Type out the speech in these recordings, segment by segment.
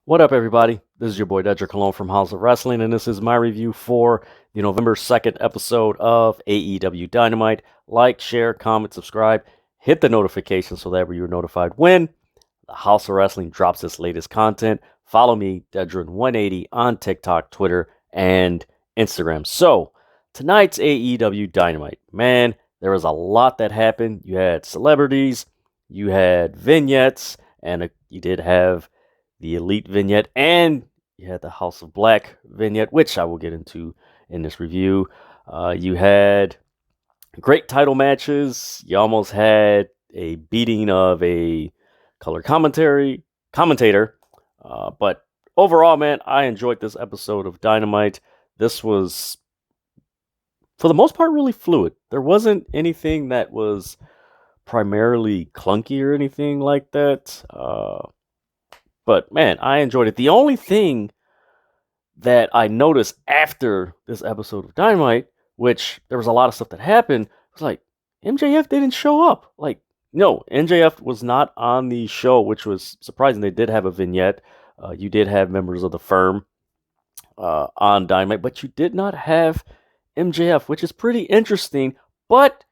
What up, everybody? This is your boy Dedrian from House of Wrestling, and this is my review for the November 2nd episode of AEW Dynamite. Like, share, comment, subscribe, hit the notification so that you're notified when the House of Wrestling drops its latest content. Follow me, Dedrian180, on TikTok, Twitter, and Instagram. So, tonight's AEW Dynamite. Man, there was a lot that happened. You had celebrities, you had vignettes, and you did have the Elite vignette, and you had the House of Black vignette, which I will get into in this review. You had great title matches. You almost had a beating of a color commentator. But overall, man, I enjoyed this episode of Dynamite. This was, for the most part, really fluid. There wasn't anything that was primarily clunky or anything like that. But man, I enjoyed it. The only thing that I noticed after this episode of Dynamite, which there was a lot of stuff that happened, was like MJF didn't show up. Like, no, MJF was not on the show, which was surprising. They did have a vignette. You did have members of the firm on Dynamite, but you did not have MJF, which is pretty interesting. But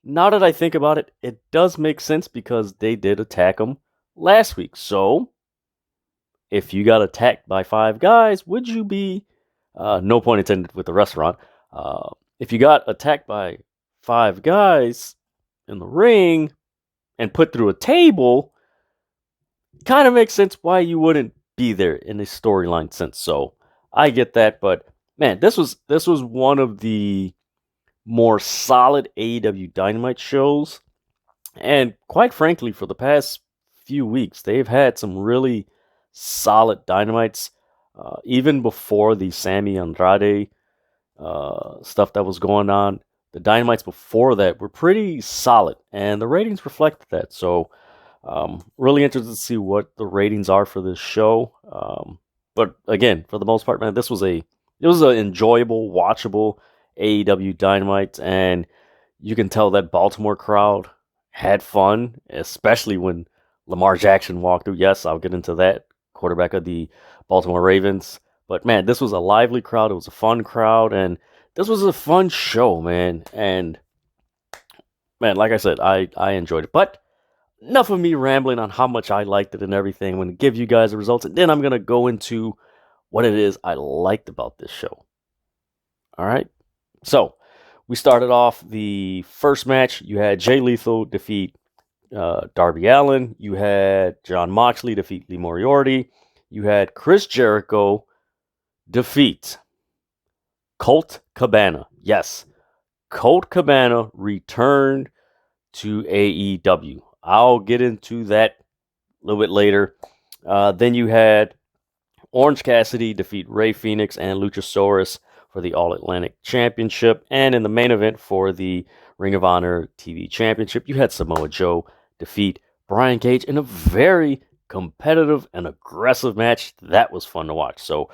now that I think about it, it does make sense because they did attack him last week. So if you got attacked by five guys, would you be, no pun intended with the restaurant, if you got attacked by five guys in the ring and put through a table, kind of makes sense why you wouldn't be there in a storyline sense. So I get that, but man, this was one of the more solid AEW Dynamite shows, and quite frankly, for the past few weeks, they've had some really solid Dynamites. Even before the Sammy Andrade stuff that was going on, the Dynamites before that were pretty solid, and the ratings reflected that. So, really interested to see what the ratings are for this show. But again, for the most part, man, it was an enjoyable, watchable AEW Dynamite, and you can tell that Baltimore crowd had fun, especially when Lamar Jackson walked through. Yes, I'll get into that, quarterback of the Baltimore Ravens. But man, this was a lively crowd. It was a fun crowd, and this was a fun show, man. And man, like I said, I enjoyed it. But enough of me rambling on how much I liked it and everything. I'm going to give you guys the results, and then I'm going to go into what it is I liked about this show. All right. So we started off the first match. You had Jay Lethal defeat Darby Allin. You had Jon Moxley defeat Lee Moriarty. You had Chris Jericho defeat Colt Cabana. Yes, Colt Cabana returned to AEW. I'll get into that a little bit later. Then you had Orange Cassidy defeat Rey Fenix and Luchasaurus for the All Atlantic Championship. And in the main event for the Ring of Honor TV Championship, you had Samoa Joe defeat Brian Cage in a very competitive and aggressive match. That was fun to watch. So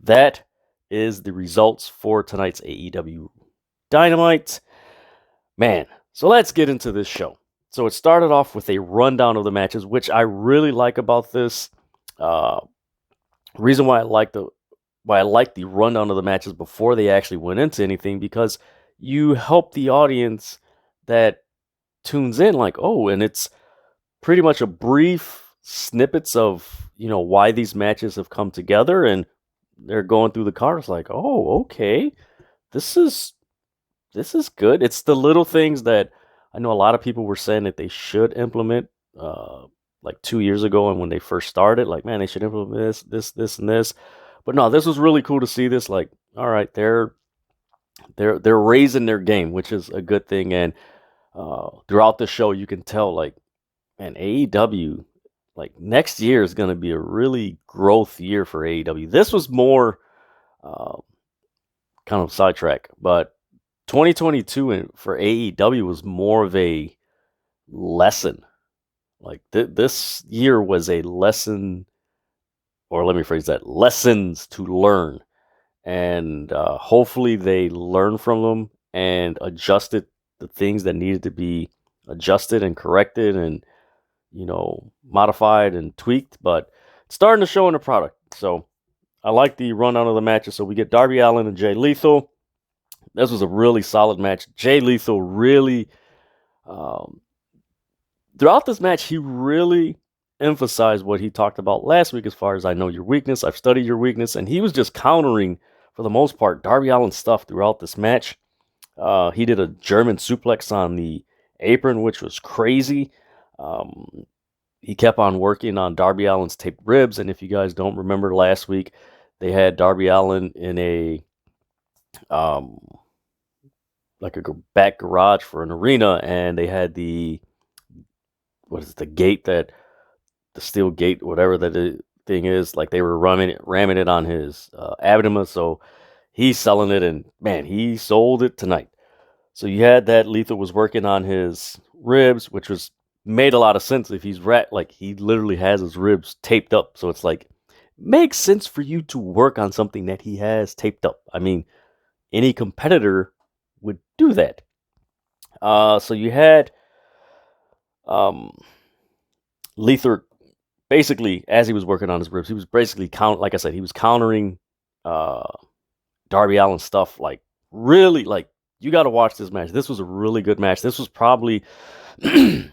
that is the results for tonight's AEW Dynamite. Man, so let's get into this show. So it started off with a rundown of the matches, which I really like about this. Reason why I like the rundown of the matches before they actually went into anything, because you help the audience that tunes in, like, oh, and it's pretty much a brief snippets of, why these matches have come together, and they're going through the cards like, oh, okay, this is good. It's the little things that I know a lot of people were saying that they should implement, like 2 years ago, and when they first started, like, man, they should implement this, and this. But no, this was really cool to see this. Like, all right, they're raising their game, which is a good thing. And throughout the show, you can tell, like, man, AEW, like, next year is going to be a really growth year for AEW. This was more kind of sidetrack, but 2022 for AEW was more of a lesson. Like, this year was a lesson, or let me phrase that, lessons to learn. And hopefully they learn from them and adjusted the things that needed to be adjusted and corrected and, modified and tweaked. But it's starting to show in the product. So I like the rundown of the matches. So we get Darby Allin and Jay Lethal. This was a really solid match. Jay Lethal really, um, throughout this match, he really emphasized what he talked about last week as far as I know your weakness, I've studied your weakness, and he was just countering, for the most part, Darby Allin's stuff throughout this match. He did a German suplex on the apron, which was crazy. He kept on working on Darby Allin's taped ribs, and if you guys don't remember last week, they had Darby Allin in a um, like a back garage for an arena, and they had the the gate, that the steel gate, whatever that thing is, like they were ramming it on his abdomen. So he's selling it, and man, he sold it tonight. So you had that Lethal was working on his ribs, which was made a lot of sense if he's like he literally has his ribs taped up. So it's like makes sense for you to work on something that he has taped up. I mean, any competitor would do that. So you had Lethal basically, as he was working on his ribs, he was basically like I said, he was countering Darby Allin stuff. Like really, like you got to watch this match. This was a really good match. This was probably, in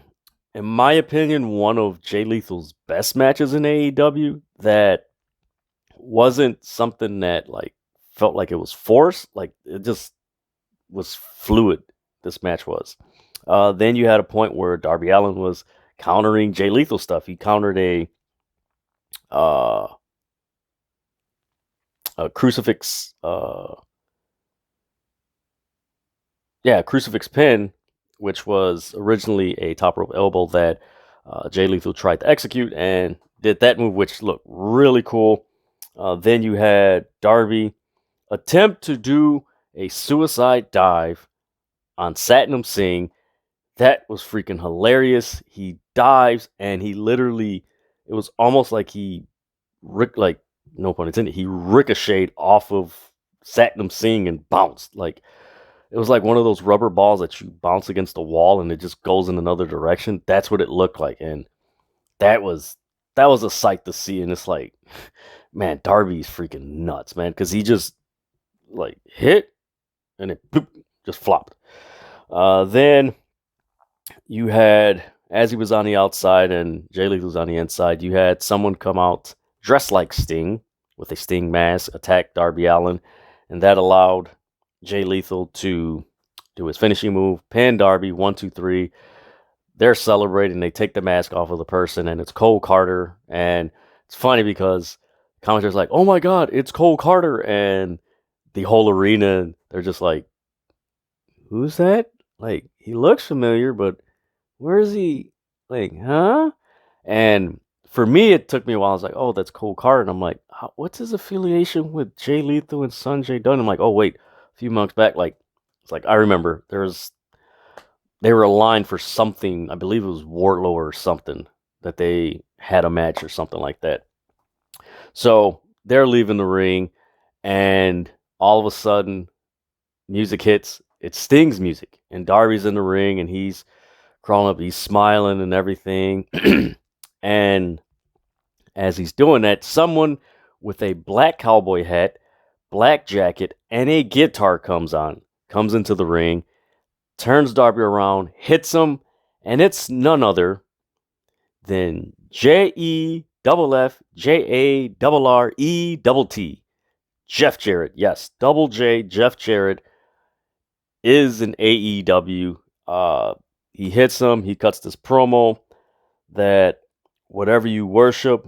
my opinion, one of Jay Lethal's best matches in AEW. That wasn't something that like felt like it was forced. Like it just was fluid. This match was. Then you had a point where Darby Allin was countering Jay Lethal stuff. He countered a crucifix, crucifix pin, which was originally a top rope elbow that Jay Lethal tried to execute and did that move, which looked really cool. Then you had Darby attempt to do a suicide dive on Satnam Singh. That was freaking hilarious. He dives and he literally, it was almost like he, like, no pun intended, he ricocheted off of Satnam Singh and bounced. Like, it was like one of those rubber balls that you bounce against the wall and it just goes in another direction. That's what it looked like. And that was a sight to see. And it's like, man, Darby's freaking nuts, man. Because he just, like, hit and it bloop, just flopped. Then you had, as he was on the outside and Jay Lethal was on the inside, you had someone come out dressed like Sting with a Sting mask, attack Darby Allin, and that allowed Jay Lethal to do his finishing move, pin Darby, 1, 2, 3. They're celebrating. They take the mask off of the person, and it's Cole Carter. And it's funny because commentators like, "Oh my God, it's Cole Carter!" And the whole arena, they're just like, "Who's that? Like, he looks familiar, but where is he? Like, huh?" And for me, it took me a while. I was like, "Oh, that's Cole Carter." And I'm like, "What's his affiliation with Jay Lethal and Sanjay Dutt?" I'm like, "Oh, wait, a few months back, like, it's like I remember they were aligned for something. I believe it was Wardlow or something that they had a match or something like that." So they're leaving the ring, and all of a sudden, music hits. It's Sting's music, and Darby's in the ring, and he's crawling up, he's smiling and everything. And as he's doing that, someone with a black cowboy hat, black jacket, and a guitar comes into the ring, turns Darby around, hits him, and it's none other than JEFFJARRET, Jeff Jarrett. Yes, Double J, Jeff Jarrett is in AEW. He hits him, he cuts this promo that whatever you worship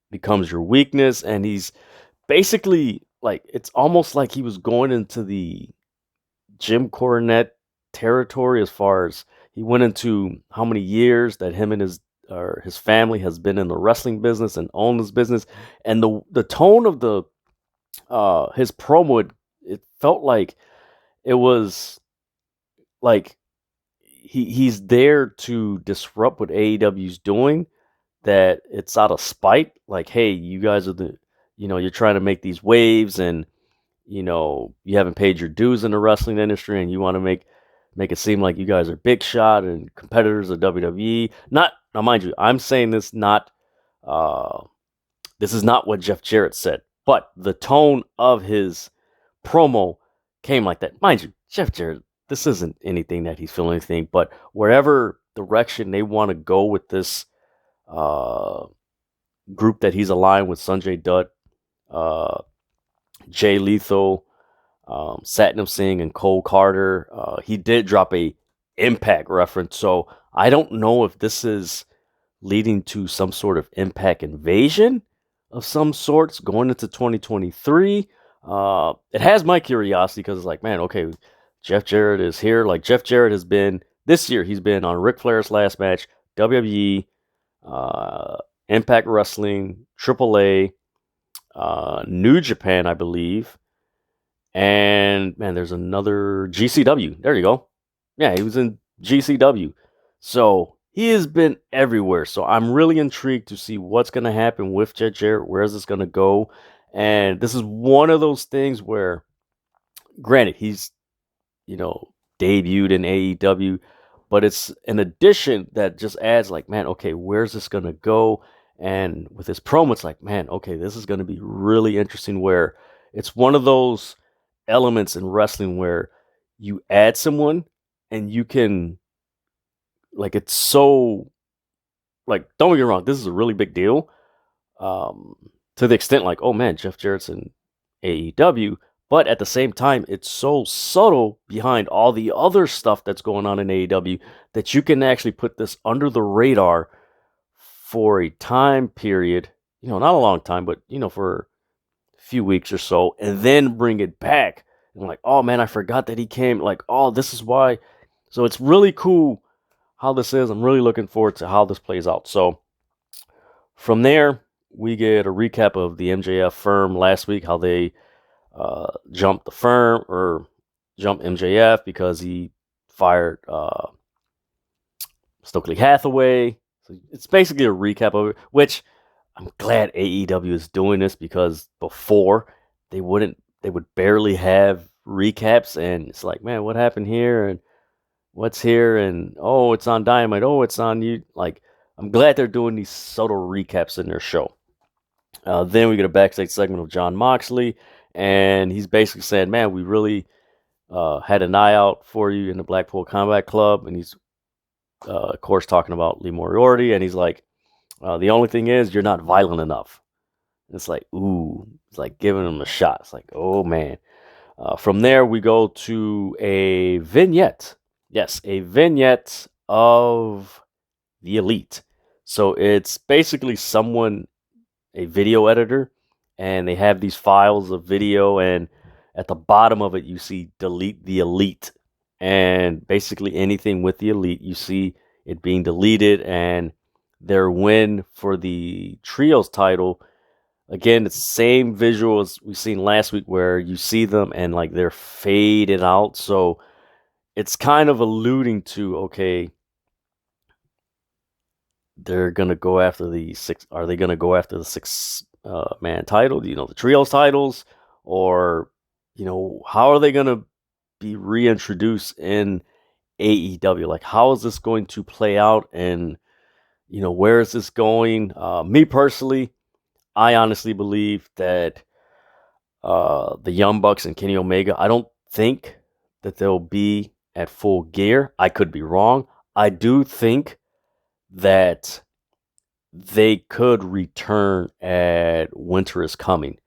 becomes your weakness, and he's basically like, it's almost like he was going into the Jim Cornette territory as far as he went into how many years that him and his family has been in the wrestling business and owned this business, and the tone of the his promo, it felt like it was like he's there to disrupt what AEW's doing, that it's out of spite. Like, hey, you guys are you're trying to make these waves, and you haven't paid your dues in the wrestling industry, and you want to make it seem like you guys are big shot and competitors of WWE. Not, now mind you, I'm saying this not this is not what Jeff Jarrett said, but the tone of his promo came like that. Mind you, Jeff Jarrett, this isn't anything that he's feeling anything, but wherever direction they want to go with this group that he's aligned with, Sanjay Dutt, Jay Lethal, Satnam Singh, and Cole Carter. He did drop a Impact reference, so I don't know if this is leading to some sort of Impact invasion of some sorts going into 2023. It has my curiosity because it's like, man, okay, Jeff Jarrett is here. Like, Jeff Jarrett has been, this year, he's been on Ric Flair's last match, WWE, Impact Wrestling, AAA, New Japan, I believe. And, man, there's another GCW. There you go. Yeah, he was in GCW. So he has been everywhere. So I'm really intrigued to see what's going to happen with Jeff Jarrett. Where is this going to go? And this is one of those things where, granted, he's, debuted in AEW, but it's an addition that just adds like, man, okay, where's this going to go? And with his promo, it's like, man, okay, this is going to be really interesting, where it's one of those elements in wrestling where you add someone and you can, like, it's so, like, don't get me wrong, this is a really big deal, to the extent like, oh man, Jeff Jarrett's in AEW, but at the same time, it's so subtle behind all the other stuff that's going on in AEW that you can actually put this under the radar for a time period, not a long time, but, for a few weeks or so, and then bring it back. And like, oh man, I forgot that he came. Like, oh, this is why. So it's really cool how this is. I'm really looking forward to how this plays out. So from there, we get a recap of the MJF firm last week, how they jumped the firm, or jumped MJF because he fired Stokely Hathaway. So it's basically a recap of it, which I'm glad AEW is doing this, because before they would barely have recaps, and it's like, man, what happened here, and what's here, and oh, it's on Dynamite, oh, it's on you. Like, I'm glad they're doing these subtle recaps in their show. Then we get a backstage segment of Jon Moxley, and he's basically saying, man, we really had an eye out for you in the Blackpool Combat Club, and he's of course talking about Lee Moriarty, and he's like, the only thing is you're not violent enough. And it's like, ooh, it's like giving him a shot. It's like, oh man. From there, we go to a vignette. Yes, a vignette of the Elite. So it's basically someone, a video editor, and they have these files of video, and at the bottom of it, you see delete the Elite. And basically anything with the Elite, you see it being deleted, and their win for the Trios title. Again, it's the same visual as we've seen last week, where you see them and like they're faded out. So it's kind of alluding to, okay, they're going to go after the six. Are they going to go after the six-man title, the Trios titles? Or, how are they going to be reintroduced in AEW? Like, how is this going to play out? And, where is this going? Me personally, I honestly believe that the Young Bucks and Kenny Omega, I don't think that they'll be at full gear. I could be wrong. I do think that they could return at Winter is Coming.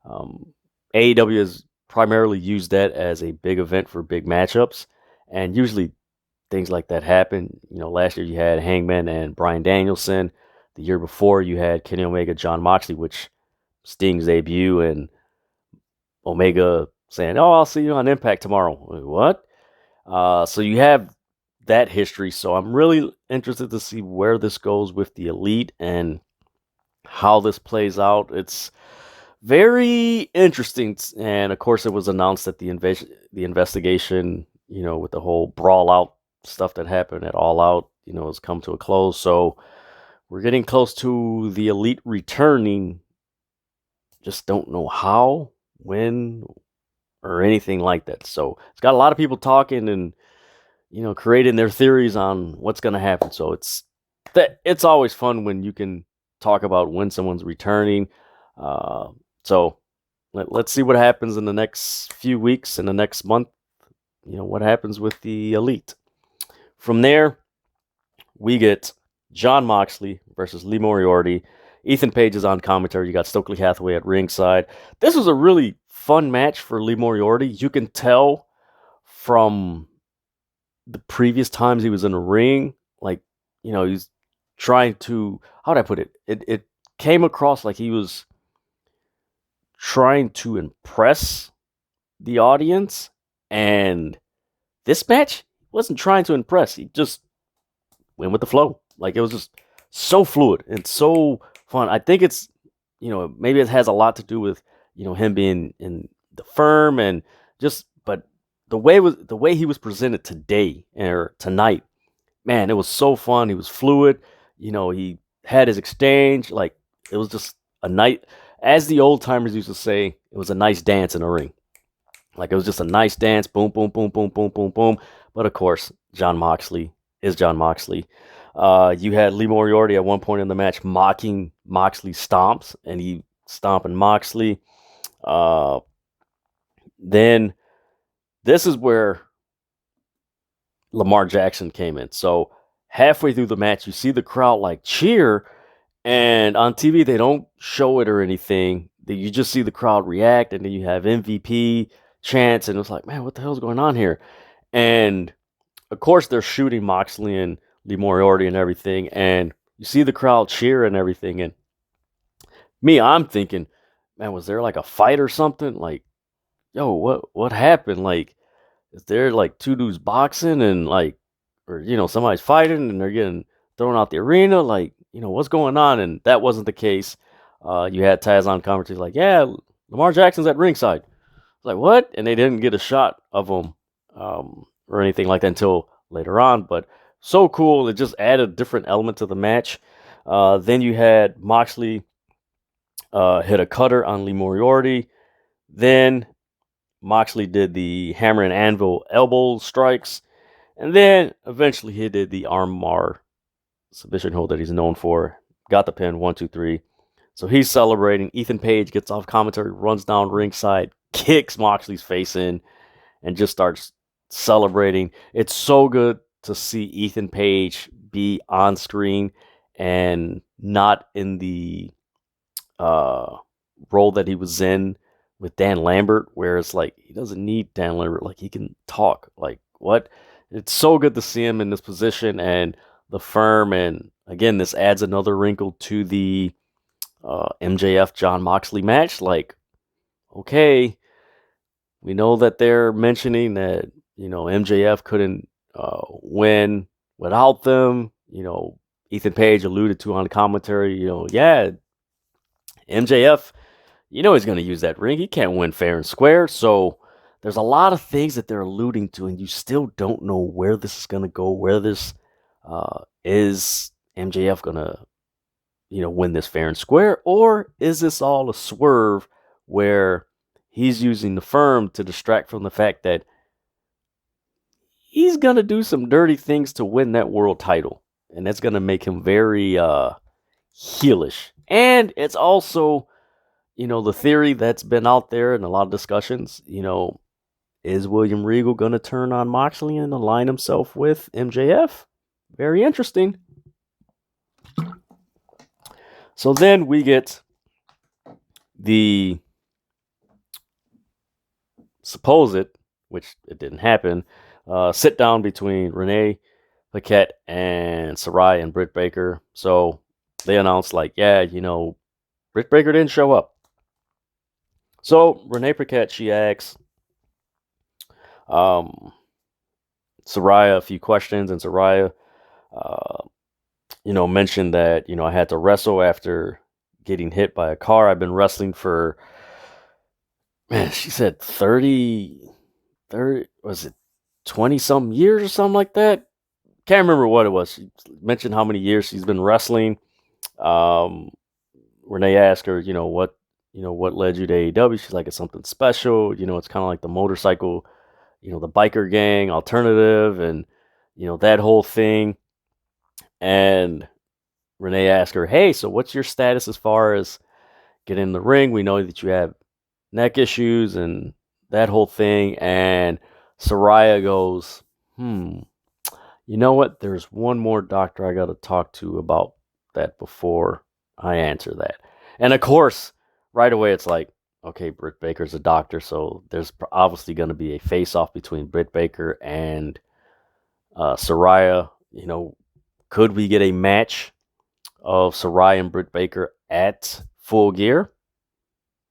AEW has primarily used that as a big event for big matchups, and usually things like that happen. Last year you had Hangman and Bryan Danielson. The year before you had Kenny Omega, Jon Moxley, which Sting's debut, and Omega saying, "Oh, I'll see you on Impact tomorrow." What? So you have that history. So I'm really interested to see where this goes with the Elite and how this plays out. It's very interesting. And of course, it was announced that the investigation, with the whole brawl out stuff that happened at All Out, has come to a close. So we're getting close to the Elite returning. Just don't know how, when, or anything like that. So it's got a lot of people talking and, creating their theories on what's going to happen. So it's always fun when you can talk about when someone's returning. So let's see what happens in the next few weeks, in the next month. What happens with the Elite. From there, we get Jon Moxley versus Lee Moriarty. Ethan Page is on commentary. You got Stokely Hathaway at ringside. This was a really fun match for Lee Moriarty. You can tell from the previous times he was in the ring, like, he's trying to, how would I put it? It came across like he was trying to impress the audience, and this match wasn't trying to impress. He just went with the flow. Like, it was just so fluid and so fun. I think it's, maybe it has a lot to do with, him being in the firm and just, but the way he was presented today or tonight, man, it was so fun. He was fluid. He had his exchange. Like, it was just a night, as the old timers used to say, it was a nice dance in a ring. Like, it was just a nice dance. Boom, boom, boom, boom, boom, boom, boom. But of course, Jon Moxley is Jon Moxley. You had Lee Moriarty at one point in the match mocking Moxley's stomps, and he stomping Moxley. Then this is where Lamar Jackson came in. So halfway through the match, you see the crowd like cheer, and on TV they don't show it or anything. You just see the crowd react, and then you have MVP chants, and it's like, man, what the hell's going on here? And of course, they're shooting Moxley and Lee Moriarty and everything, and you see the crowd cheer and everything. And I'm thinking, man, was there like a fight or something? Like, yo, what happened? Like, is there like two dudes boxing and like, or somebody's fighting and they're getting thrown out the arena? Like, what's going on? And that wasn't the case. You had Taz on commentary like, yeah, Lamar Jackson's at ringside. Like, what? And they didn't get a shot of him or anything like that until later on. But so cool. It just added a different element to the match. Then you had Moxley hit a cutter on Lee Moriarty. Then Moxley did the hammer and anvil elbow strikes. And then eventually he did the armbar submission hold that he's known for. Got the pin, 1, 2, 3. So he's celebrating. Ethan Page gets off commentary, runs down ringside, kicks Moxley's face in, and just starts celebrating. It's so good to see Ethan Page be on screen and not in the role that he was in with Dan Lambert, where it's like he doesn't need Dan Lambert. Like, he can talk. Like, what? It's so good to see him in this position and the firm. And again, this adds another wrinkle to the MJF Jon Moxley match. Like, okay, we know that they're mentioning that, MJF couldn't win without them. Ethan Page alluded to on the commentary, yeah, MJF, he's going to use that ring. He can't win fair and square. So there's a lot of things that they're alluding to, and you still don't know where this is going to go, where this is MJF going to, win this fair and square, or is this all a swerve where he's using the firm to distract from the fact that he's going to do some dirty things to win that world title, and that's going to make him very heelish. And it's also, the theory that's been out there in a lot of discussions, is William Regal going to turn on Moxley and align himself with MJF? Very interesting. So then we get the supposed, which it didn't happen, sit down between Renee Paquette and Saraya and Britt Baker. So they announced, like, yeah, Britt Baker didn't show up. So Renee Paquette, she asks Saraya a few questions, and Saraya, mentioned that, I had to wrestle after getting hit by a car. I've been wrestling for, man, she said 30, was it 20 some years or something like that? Can't remember what it was. She mentioned how many years she's been wrestling. Renee asked her, what led you to AEW? She's like, it's something special. It's kind of like the motorcycle, the biker gang alternative, and, that whole thing. And Renee asked her, "Hey, so what's your status as far as getting in the ring? We know that you have neck issues and that whole thing." And Saraya goes, you know what? There's one more doctor I got to talk to about that before I answer that. And of course, right away it's like, okay, Britt Baker's a doctor, so there's obviously going to be a face-off between Britt Baker and Saraya. Could we get a match of Saraya and Britt Baker at Full Gear?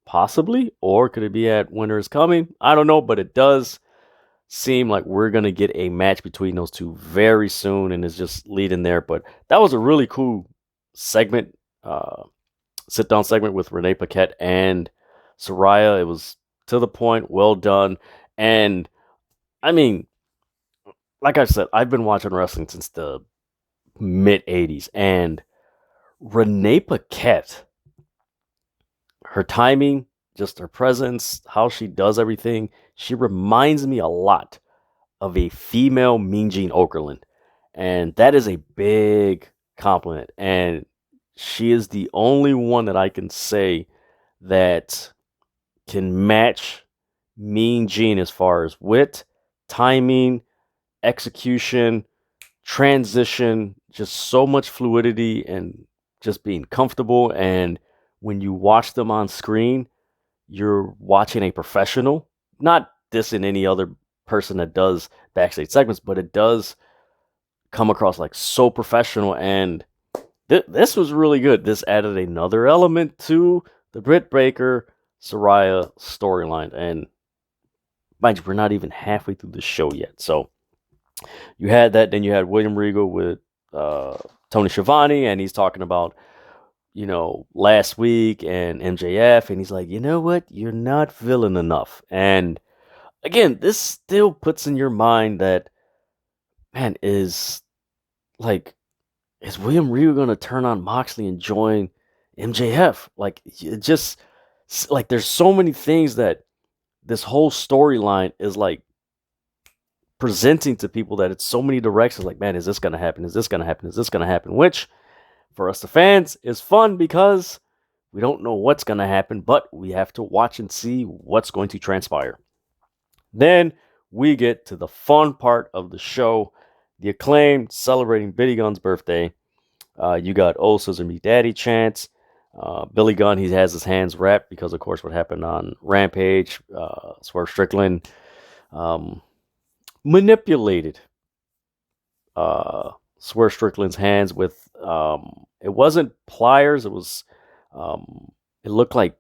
Possibly. Or could it be at Winter is Coming? I don't know, but it does seem like we're going to get a match between those two very soon, and it's just leading there. But that was a really cool segment, sit down segment with Renee Paquette and Saraya. It was to the point, well done. And I mean, like I said, I've been watching wrestling since the mid 80s, and Renee Paquette, her timing, just her presence, how she does everything, she reminds me a lot of a female Mean Gene Okerlund. And that is a big compliment. And she is the only one that I can say that can match Mean Gene as far as wit, timing, execution, transition, just so much fluidity and just being comfortable. And when you watch them on screen, you're watching a professional, not dissing any other person that does backstage segments, but it does come across like so professional. And this was really good. This added another element to the Britt Baker Saraya storyline. And mind you, we're not even halfway through the show yet. So you had that. Then you had William Regal with Tony Schiavone, and he's talking about, last week and MJF, and he's like, you know what? You're not villain enough. And again, this still puts in your mind that, man, is William Regal going to turn on Moxley and join MJF? Like, it just, like, there's so many things that this whole storyline is like presenting to people, that it's so many directions. Like, man, is this going to happen? Is this going to happen? Is this going to happen? Which, for us, the fans, is fun because we don't know what's going to happen, but we have to watch and see what's going to transpire. Then we get to the fun part of the show, the Acclaimed celebrating Billy Gunn's birthday. You got "Oh Scissor Me Daddy" chants. Billy Gunn, he has his hands wrapped because, of course, what happened on Rampage. Swerve Strickland manipulated Swerve Strickland's hands with, it wasn't pliers, it was, it looked like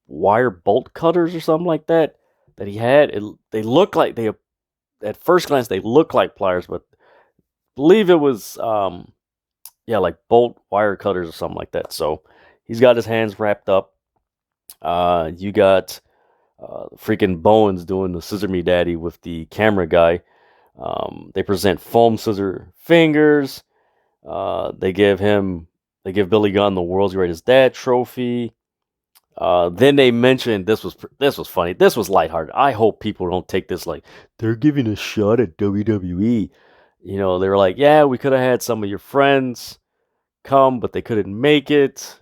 wire bolt cutters or something like that he had. They look like, at first glance, they look like pliers, but I believe it was, like bolt wire cutters or something like that. So he's got his hands wrapped up. You got freaking Bowens doing the "Scissor Me Daddy" with the camera guy. They present foam scissor fingers. They give Billy Gunn the World's Greatest Dad trophy. Then they mentioned, this was funny. This was lighthearted. I hope people don't take this like they're giving a shot at WWE. They were like, yeah, we could have had some of your friends come, but they couldn't make it.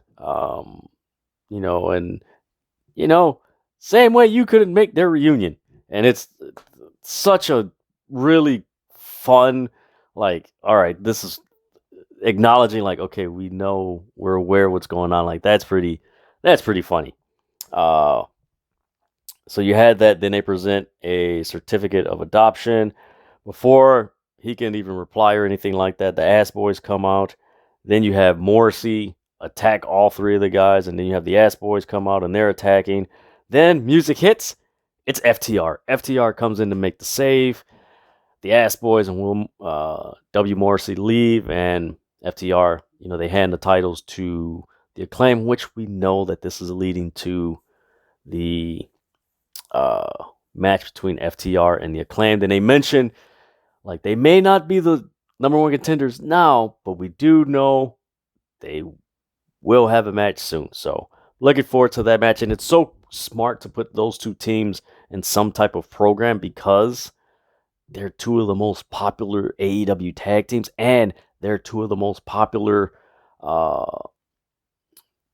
Same way you couldn't make their reunion. And it's such a really fun, like, all right, this is acknowledging, like, okay, we're aware of what's going on. Like, that's pretty funny. So you had that. Then they present a certificate of adoption. Before he can even reply or anything like that, the Ass Boys come out. Then you have Morrissey attack all three of the guys, and then you have the Ass Boys come out and they're attacking. Then music hits. It's FTR. FTR comes in to make the save. The Ass Boys and W. Morrissey leave, and FTR, they hand the titles to the Acclaim, which we know that this is leading to the match between FTR and the Acclaim. And they mention, like, they may not be the number one contenders now, but we do know they will have a match soon. So looking forward to that match. And it's so smart to put those two teams in some type of program, because they're two of the most popular AEW tag teams, and they're two of the most popular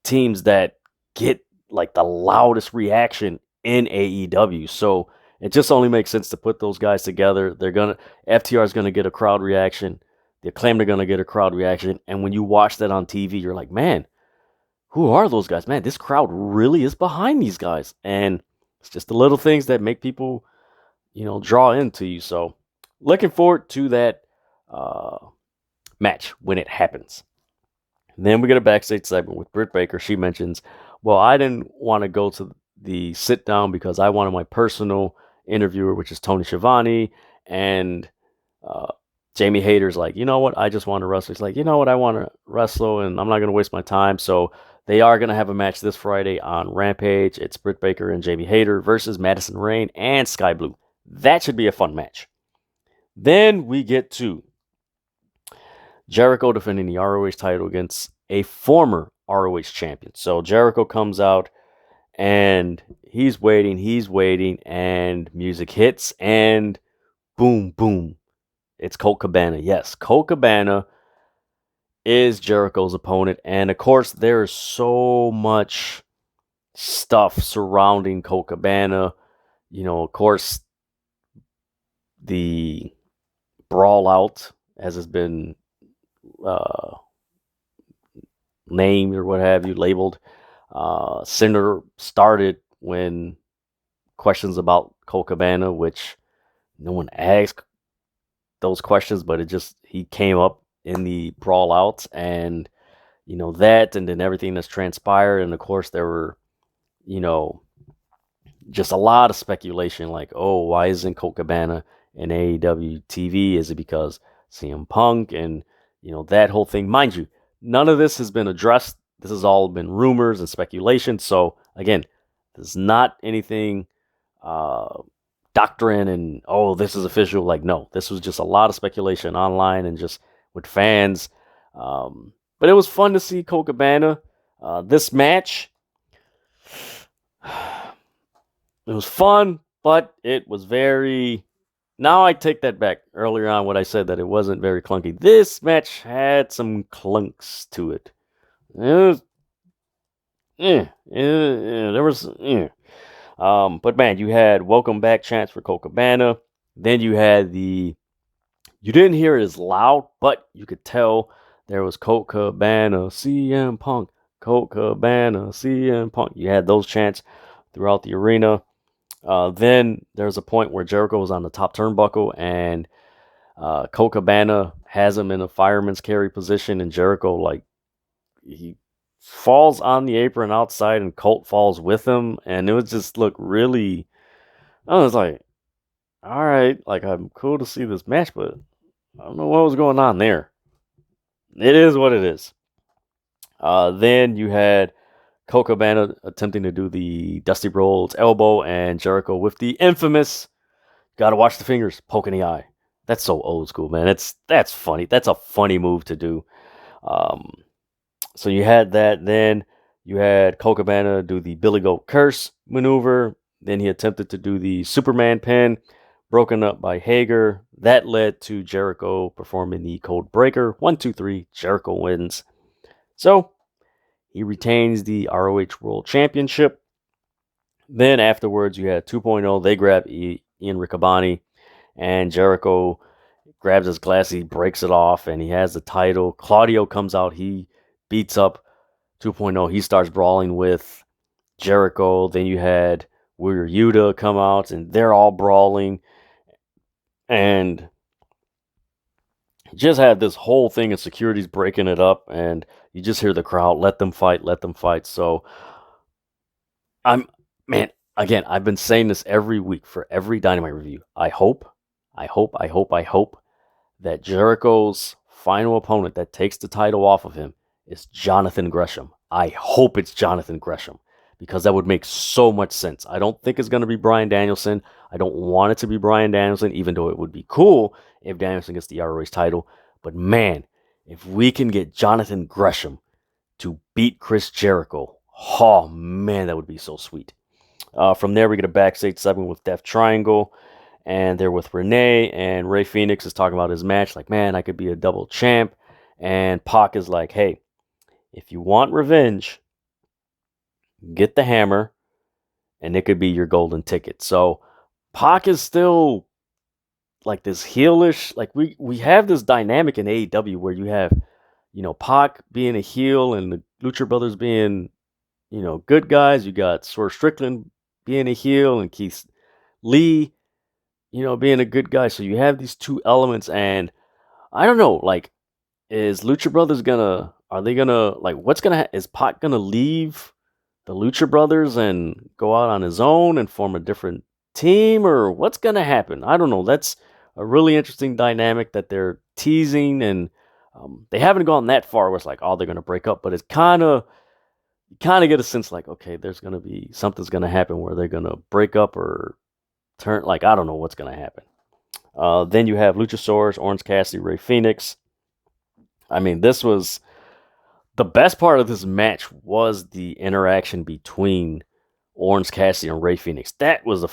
teams that get like the loudest reaction in AEW. So it just only makes sense to put those guys together. FTR is gonna get a crowd reaction. The Acclaimed are gonna get a crowd reaction. And when you watch that on TV, you're like, man, who are those guys? Man, this crowd really is behind these guys. And it's just the little things that make people, draw into you. So looking forward to that match when it happens. And then we get a backstage segment with Britt Baker. She mentions, well, I didn't want to go to the sit down because I wanted my personal interviewer, which is Tony Schiavone. And Jamie Hayter's like, you know what? I just want to wrestle. He's like, you know what? I want to wrestle and I'm not going to waste my time. So they are going to have a match this Friday on Rampage. It's Britt Baker and Jamie Hayter versus Madison Rayne and Sky Blue. That should be a fun match. Then we get to Jericho defending the ROH title against a former ROH champion. So Jericho comes out and he's waiting, and music hits, and boom, boom. It's Colt Cabana. Yes, Colt Cabana is Jericho's opponent. And of course, there's so much stuff surrounding Colt Cabana. Of course, the brawl out, as has been named or what have you, labeled. Cinder started when questions about Colt Cabana, which no one asked those questions, but he came up in the brawl outs, and that, and then everything that's transpired, and of course there were just a lot of speculation, like, oh, why isn't Colt Cabana in AEW TV? Is it because CM Punk and that whole thing? Mind you, none of this has been addressed. This has all been rumors and speculation. So again, there's not anything doctrine and, oh, this is official. Like, no, this was just a lot of speculation online and just with fans. But it was fun to see Colt Cabana. This match, it was fun, but it was very... Now I take that back. Earlier on, what I said, that it wasn't very clunky. This match had some clunks to it. It was, there was, but man, you had welcome back chants for Colt Cabana. Then you had you didn't hear it as loud, but you could tell there was Colt Cabana, CM Punk, Colt Cabana, CM Punk. You had those chants throughout the arena. Then there's a point where Jericho was on the top turnbuckle, and Colt Cabana has him in a fireman's carry position, and Jericho, he falls on the apron outside, and Colt falls with him, and it was just look really... I was like, all right, I'm cool to see this match, but I don't know what was going on there. It is what it is. Then you had Colt Cabana attempting to do the Dusty Rhodes elbow, and Jericho with the infamous, gotta watch the fingers, poke in the eye. That's so old school, man. That's funny. That's a funny move to do. So you had that. Then you had Colt Cabana do the Billy Goat Curse maneuver. Then he attempted to do the Superman pin, broken up by Hager. That led to Jericho performing the Code Breaker. 1, 2, 3. Jericho wins. So he retains the ROH World Championship. Then afterwards, you had 2.0. They grab Ian Riccaboni, and Jericho grabs his glass. He breaks it off, and he has the title. Claudio comes out. He beats up 2.0. He starts brawling with Jericho. Then you had Wheeler Yuta come out, and they're all brawling. And just had this whole thing, and security's breaking it up, and you just hear the crowd, let them fight, let them fight. So, again, I've been saying this every week for every Dynamite review. I hope that Jericho's final opponent that takes the title off of him is Jonathan Gresham. I hope it's Jonathan Gresham, because that would make so much sense. I don't think it's going to be Bryan Danielson. I don't want it to be Bryan Danielson, even though it would be cool if Danielson gets the ROH title. But man, if we can get Jonathan Gresham to beat Chris Jericho, oh man, that would be so sweet. From there, we get a backstage segment with Death Triangle, and they're with Renee, and Rey Fenix is talking about his match, like, man, I could be a double champ. And Pac is like, hey, if you want revenge, get the hammer, and it could be your golden ticket. So Pac is still like this heelish. Like we have this dynamic in AEW where you have, Pac being a heel and the Lucha Brothers being, good guys. You got Swerve Strickland being a heel and Keith Lee, being a good guy. So you have these two elements, and I don't know, like, is Lucha Brothers are they gonna, like, is Pac gonna leave the Lucha Brothers and go out on his own and form a different team, or what's gonna happen? I don't know. That's a really interesting dynamic that they're teasing, and they haven't gone that far where it's like, oh, they're gonna break up, but it's kind of get a sense like, okay, there's gonna be something's gonna happen where they're gonna break up or turn, like, I don't know what's gonna happen. Then you have Luchasaurus, Orange Cassidy, Rey Fenix. I mean, this was the best part of this match was the interaction between Orange Cassidy and Rey Fenix. That was a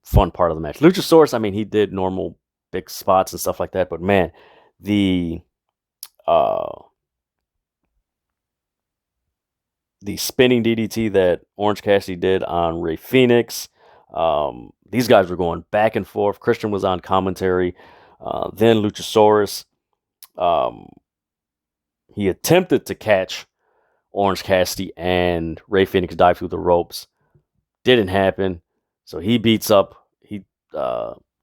fun part of the match. Luchasaurus, I mean, he did normal big spots and stuff like that, but man, the spinning DDT that Orange Cassidy did on Rey Fenix. These guys were going back and forth. Christian was on commentary. Then Luchasaurus, he attempted to catch Orange Cassidy, and Rey Fenix dived through the ropes. Didn't happen. So he beats up. He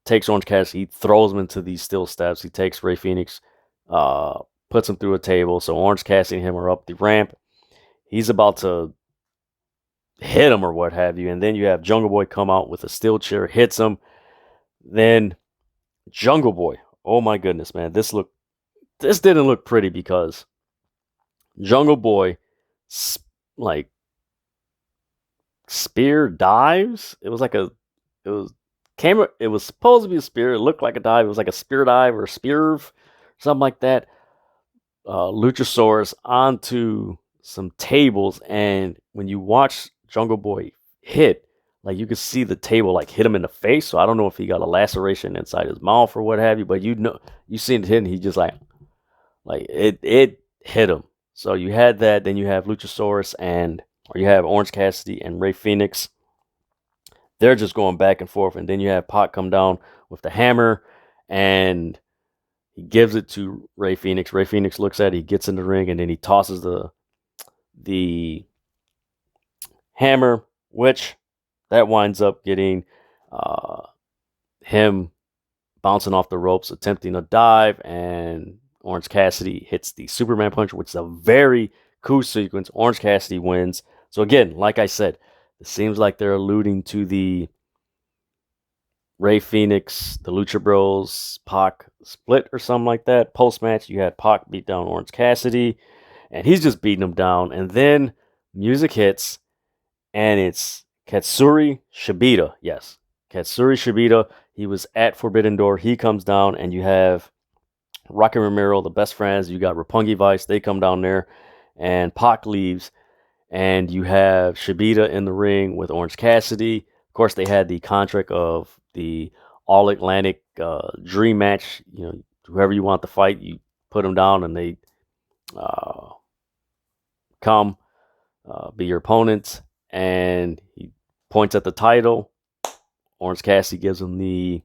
takes Orange Cassidy. He throws him into these steel steps. He takes Rey Fenix, puts him through a table. So Orange Cassidy and him are up the ramp. He's about to hit him or what have you. And then you have Jungle Boy come out with a steel chair, hits him. Then Jungle Boy. Oh my goodness, man. This didn't look pretty because Jungle Boy, like, spear dives. It was supposed to be a spear. It looked like a dive. It was like a spear dive or a spear, something like that. Luchasaurus onto some tables, and when you watch Jungle Boy hit, like, you could see the table like hit him in the face. So I don't know if he got a laceration inside his mouth or what have you, but you seen it hit, and he just like it hit him. So you had that. Then you have Luchasaurus or you have Orange Cassidy and Rey Fenix. They're just going back and forth, and then you have Pac come down with the hammer, and he gives it to Rey Fenix. Rey Fenix looks at it, he gets in the ring, and then he tosses the hammer, which that winds up getting him bouncing off the ropes, attempting a dive, and Orange Cassidy hits the Superman punch, which is a very cool sequence. Orange Cassidy wins. So again, like I said, it seems like they're alluding to the Rey Fenix, the Lucha Bros, Pac split or something like that. Post-match, you had Pac beat down Orange Cassidy, and he's just beating him down. And then music hits, and it's Katsuyori Shibata. Yes, Katsuyori Shibata. He was at Forbidden Door. He comes down, and you have Rocky Romero, the best friends. You got Roppongi Vice. They come down there, and Pac leaves, and you have Shibata in the ring with Orange Cassidy. Of course, they had the contract of the All Atlantic Dream match. Whoever you want to fight, you put them down, and they come be your opponents. And he points at the title. Orange Cassidy gives him the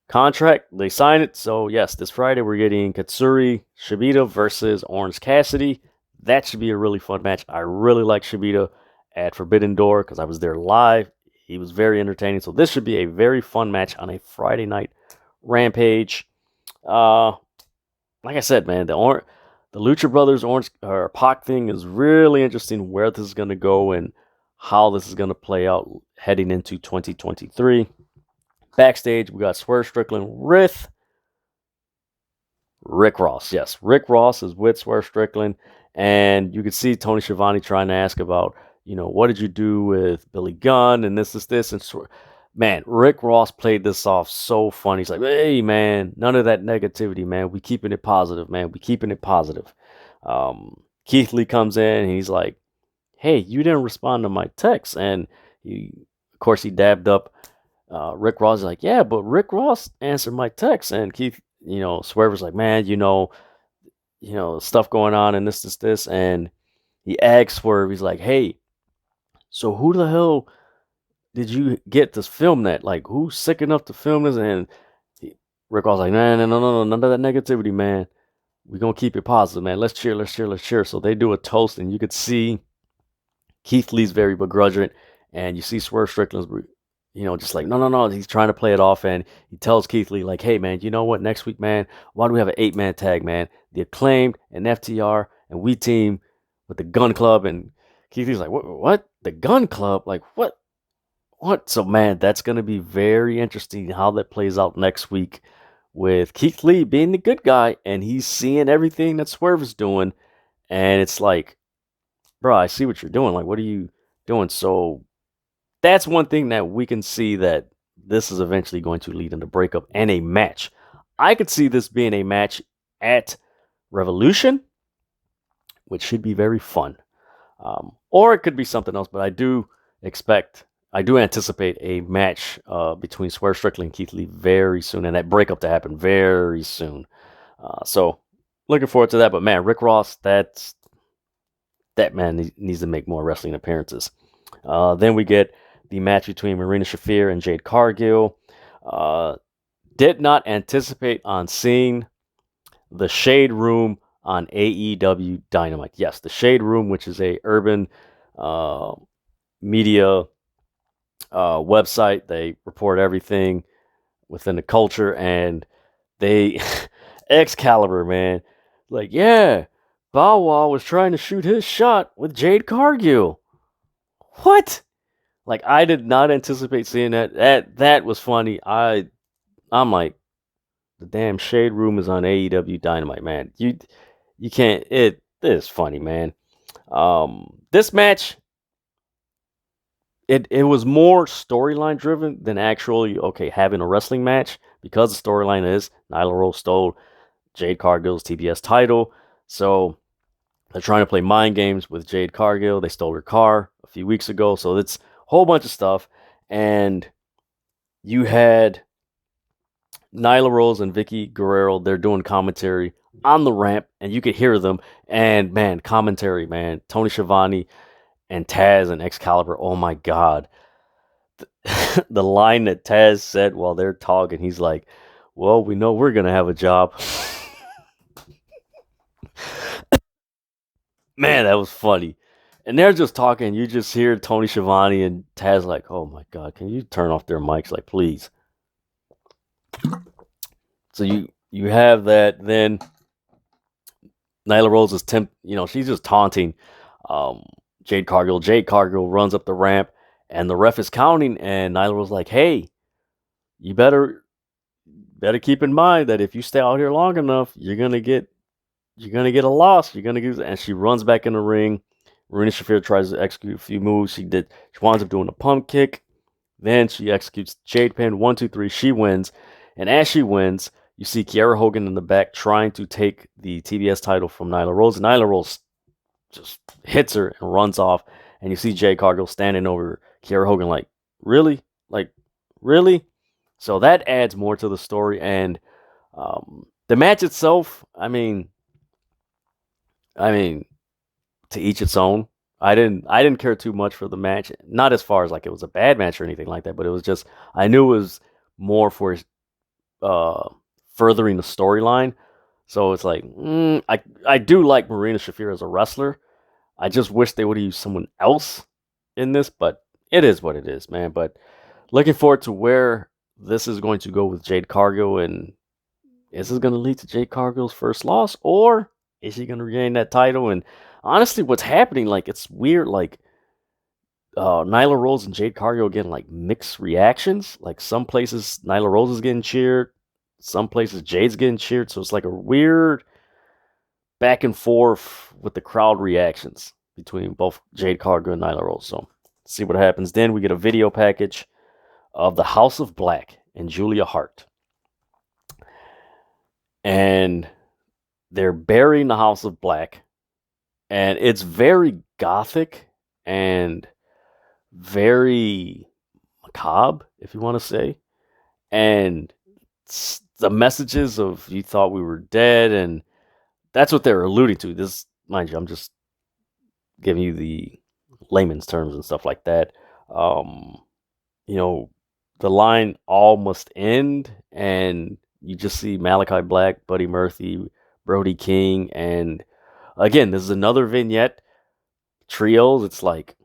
contract. They sign it. So yes, this Friday we're getting Katsuyori Shibata versus Orange Cassidy. That should be a really fun match. I really like Shibata at Forbidden Door because I was there live. He was very entertaining. So this should be a very fun match on a Friday night Rampage. Like I said, man, the Lucha Brothers Orange or Pac thing is really interesting. Where this is going to go and how this is going to play out heading into 2023. Backstage, we got Swerve Strickland with Rick Ross. Yes, Rick Ross is with Swerve Strickland, and you can see Tony Schiavone trying to ask about, what did you do with Billy Gunn and this, and man, Rick Ross played this off so funny. He's like, hey, man, none of that negativity, man. We keeping it positive, man. We keeping it positive. Keith Lee comes in, and he's like, hey, you didn't respond to my text. And of course, he dabbed up Rick Ross. Is like, yeah, but Rick Ross answered my text. And Keith, Swerve was like, man, stuff going on and this, and he asks Swerve. He's like, "Hey, so who the hell did you get to film that? Like, who's sick enough to film this?" And Rick was like, "No, no, no, no, no, none of that negativity, man. We're gonna keep it positive, man. Let's cheer, let's cheer, let's cheer." So they do a toast, and you could see Keith Lee's very begrudging, and you see Swerve Strickland's, just like, no, no, no. He's trying to play it off, and he tells Keith Lee, like, "Hey, man, you know what? Next week, man, why do we have an 8-man tag, man? The Acclaimed and FTR, and we team with the Gun Club." And Keith Lee's like, "What? The Gun Club? Like, what? What?" So, man, that's going to be very interesting how that plays out next week with Keith Lee being the good guy, and he's seeing everything that Swerve is doing, and it's like, bro, I see what you're doing. Like, what are you doing? So that's one thing that we can see that this is eventually going to lead into breakup and a match. I could see this being a match at Revolution, which should be very fun. Or it could be something else, but I do anticipate a match between Swerve Strickland and Keith Lee very soon, and that breakup to happen very soon. So looking forward to that. But man, Rick Ross, that man needs to make more wrestling appearances. Then we get the match between Marina Shafir and Jade Cargill. Did not anticipate on seeing the Shade Room on AEW Dynamite. Yes, the Shade Room, which is a urban media website. They report everything within the culture, and they Excalibur, man, like, yeah, Bow Wow was trying to shoot his shot with Jade Cargill. What? Like, I did not anticipate seeing that. That was funny. I'm like, the damn Shade Room is on AEW Dynamite, man. You can't. It is funny, man. This match, it was more storyline driven than actually having a wrestling match, because the storyline is Nyla Rose stole Jade Cargill's TBS title, so they're trying to play mind games with Jade Cargill. They stole her car a few weeks ago, so it's a whole bunch of stuff. And you had Nyla Rose and Vicky Guerrero. They're doing commentary on the ramp, and you could hear them. And man, commentary, man. Tony Schiavone and Taz and Excalibur. Oh my God. The line that Taz said while they're talking, he's like, "Well, we know we're going to have a job." Man, that was funny. And they're just talking. You just hear Tony Schiavone and Taz like, "Oh my God, can you turn off their mics? Like, please." So you have that. Then Nyla Rose is she's just taunting Jade Cargill. Jade Cargill runs up the ramp, and the ref is counting. And Nyla Rose like, "Hey, you better keep in mind that if you stay out here long enough, you're gonna get a loss. You're gonna get." And she runs back in the ring. Marina Shafir tries to execute a few moves. She winds up doing a pump kick. Then she executes Jade Pin. 1, 2, 3. She wins. And as she wins, you see Kiera Hogan in the back trying to take the TBS title from Nyla Rose. Nyla Rose just hits her and runs off. And you see Jade Cargill standing over Kiera Hogan like, really? Like, really? So that adds more to the story. And the match itself, I mean, to each its own. I didn't care too much for the match. Not as far as like it was a bad match or anything like that, but it was just, I knew it was more for furthering the storyline. So it's like, I do like Marina Shafir as a wrestler. I just wish they would have used someone else in this, but it is what it is, man. But looking forward to where this is going to go with Jade Cargill, and is this going to lead to Jade Cargill's first loss, or is she going to regain that title? And honestly, what's happening, like, it's weird, like, Nyla Rose and Jade Cargill getting, like, mixed reactions. Like, some places, Nyla Rose is getting cheered. Some places, Jade's getting cheered. So it's like a weird back and forth with the crowd reactions between both Jade Cargill and Nyla Rose. So, see what happens. Then we get a video package of the House of Black and Julia Hart. And they're burying the House of Black. And it's very gothic and very macabre, if you want to say. And the messages of "you thought we were dead," and that's what they're alluding to. This, mind you, I'm just giving you the layman's terms and stuff like that. Um, you know, the line all must end, and you just see Malachi Black, Buddy Murphy, Brody King, and again, this is another vignette. Trios, it's like,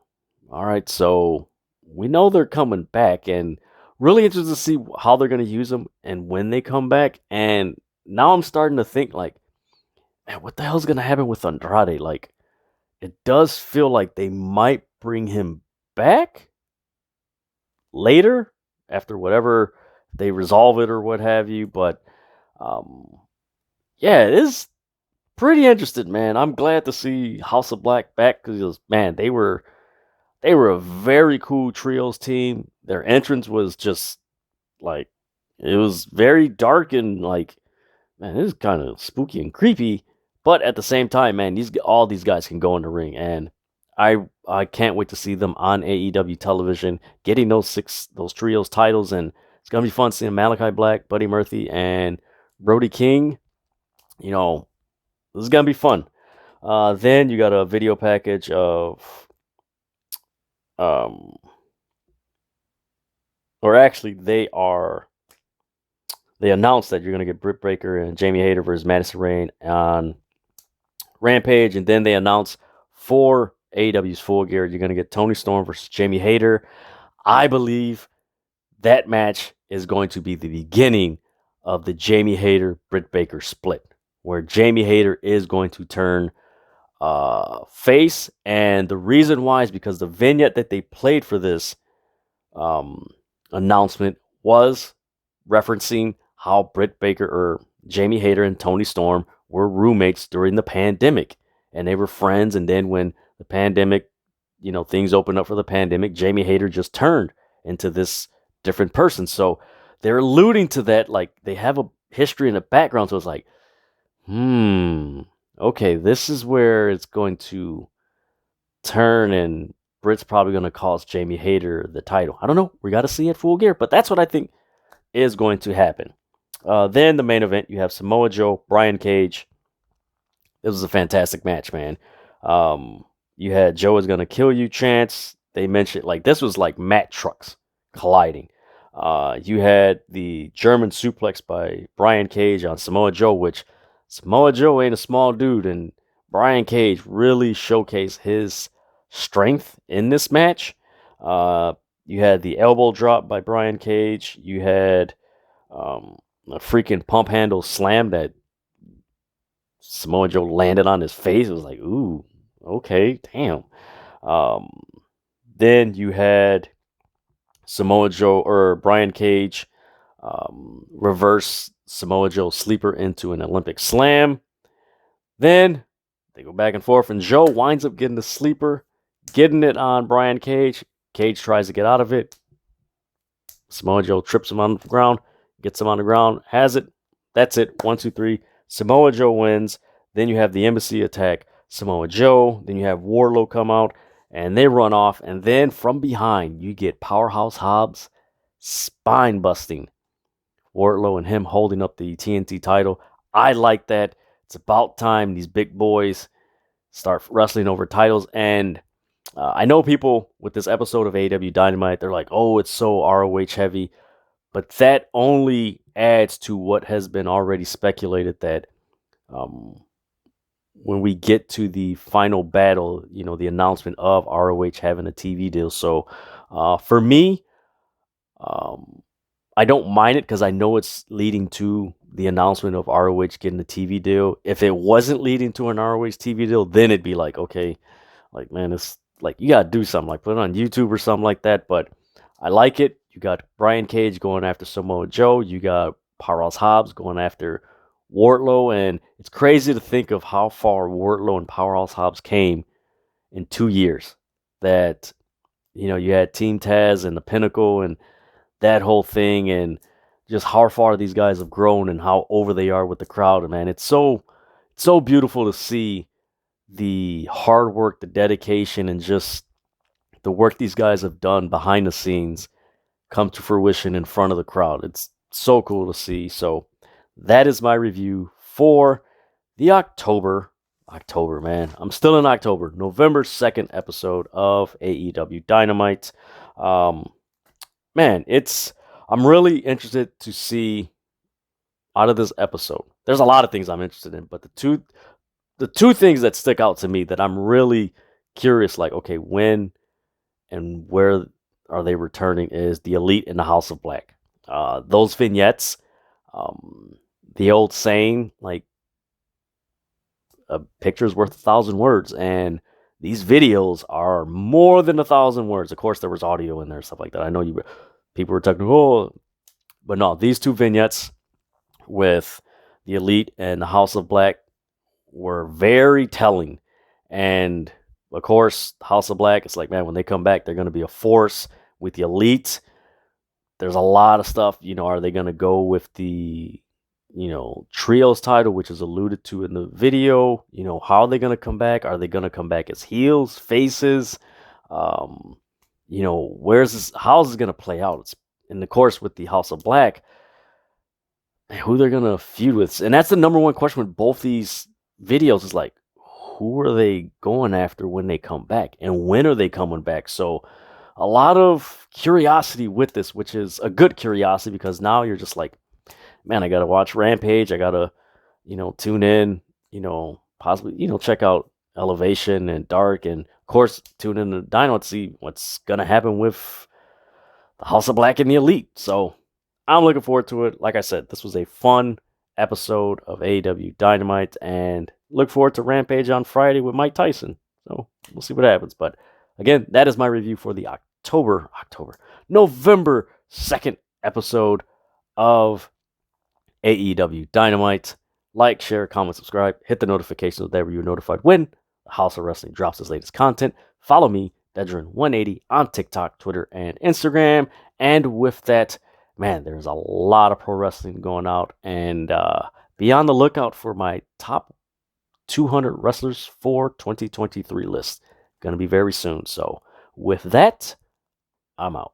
all right, so we know they're coming back, and really interested to see how they're going to use them and when they come back. And now I'm starting to think, like, man, what the hell's going to happen with Andrade? Like, it does feel like they might bring him back later after whatever they resolve it or what have you. But um, yeah, it is pretty interesting, man. I'm glad to see House of Black back because, man, they were a very cool trios team. Their entrance was just like, it was very dark and like, man, it is kind of spooky and creepy. But at the same time, man, all these guys can go in the ring, and I can't wait to see them on AEW television, getting those trios titles, and it's gonna be fun seeing Malachi Black, Buddy Murphy, and Brody King. You know, this is gonna be fun. Then you got a video package of um, or actually they announced that you're gonna get Britt Baker and Jamie Hayter versus Madison Rayne on Rampage, and then they announced for AEW's Full Gear you're gonna get Toni Storm versus Jamie Hayter. I believe that match is going to be the beginning of the Jamie Hayter Britt Baker split, where Jamie Hayter is going to turn face, and the reason why is because the vignette that they played for this announcement was referencing how Britt Baker or Jamie Hayter and Toni Storm were roommates during the pandemic, and they were friends. And then when the pandemic, things opened up for the pandemic, Jamie Hayter just turned into this different person. So they're alluding to that, like they have a history in the background. So it's like, okay, this is where it's going to turn, and Britt's probably going to cost Jamie Hayter the title. I don't know. We got to see it Full Gear, but that's what I think is going to happen. Then the main event, you have Samoa Joe, Brian Cage. This was a fantastic match, man. You had Joe is going to kill you chants. They mentioned, like, this was like Matt trucks colliding. You had the German suplex by Brian Cage on Samoa Joe, which Samoa Joe ain't a small dude, and Brian Cage really showcased his strength in this match. You had the elbow drop by Brian Cage. You had a freaking pump handle slam that Samoa Joe landed on his face. It was like, ooh, okay, damn. Then you had Samoa Joe or Brian Cage reverse Samoa Joe sleeper into an Olympic slam. Then they go back and forth, and Joe winds up getting the sleeper, getting it on Brian Cage. Cage tries to get out of it. Samoa Joe trips him on the ground, gets him on the ground, has it. That's it. 1, 2, 3. Samoa Joe wins. Then you have the Embassy attack Samoa Joe. Then you have Wardlow come out, and they run off. And then from behind, you get Powerhouse Hobbs spine busting Wardlow and him holding up the TNT title. I like that. It's about time these big boys start wrestling over titles. And I know people with this episode of AEW Dynamite, they're like, oh, it's so ROH heavy. But that only adds to what has been already speculated, that when we get to the final battle, the announcement of ROH having a TV deal. So for me, I don't mind it because I know it's leading to the announcement of ROH getting a TV deal. If it wasn't leading to an ROH TV deal, then it'd be like, okay, like, man, it's like, you got to do something, like put it on YouTube or something like that. But I like it. You got Brian Cage going after Samoa Joe. You got Powerhouse Hobbs going after Wardlow. And it's crazy to think of how far Wardlow and Powerhouse Hobbs came in 2 years. That, you had Team Taz and the Pinnacle and that whole thing, and just how far these guys have grown and how over they are with the crowd. And man, it's so beautiful to see the hard work, the dedication, and just the work these guys have done behind the scenes come to fruition in front of the crowd. It's so cool to see. So that is my review for The October, man. I'm still in October. November 2nd episode of AEW Dynamite. Um, man, I'm really interested to see out of this episode. There's a lot of things I'm interested in, but the two things that stick out to me that I'm really curious, like, okay, when and where are they returning is the Elite in the House of Black. Those vignettes, um, the old saying, like, a picture's worth 1,000 words, and these videos are more than 1,000 words. Of course, there was audio in there, stuff like that. I know people were talking, oh, but no, these two vignettes with the Elite and the House of Black were very telling. And of course, House of Black, it's like, man, when they come back, they're going to be a force. With the Elite, there's a lot of stuff. Are they going to go with the trios title, which is alluded to in the video? How are they going to come back? Are they going to come back as heels, faces? um Where's this, how's this going to play out? And of course, with the House of Black, who they're going to feud with, and that's the number one question with both these videos, is like, who are they going after when they come back, and when are they coming back? So a lot of curiosity with this, which is a good curiosity, because now you're just like, man, I gotta watch Rampage. I gotta, tune in, possibly, check out Elevation and Dark, and of course, tune in to Dino to see what's gonna happen with the House of Black and the Elite. So I'm looking forward to it. Like I said, this was a fun episode of AEW Dynamite, and look forward to Rampage on Friday with Mike Tyson. So we'll see what happens. But again, that is my review for the November 2nd episode of AEW Dynamite. Like, share, comment, subscribe, hit the notifications so that you're notified when the House of Wrestling drops its latest content. Follow me, Dedrian180, on TikTok, Twitter, and Instagram. And with that, man, there's a lot of pro wrestling going out, and be on the lookout for my top 200 wrestlers for 2023 list. Going to be very soon. So with that, I'm out.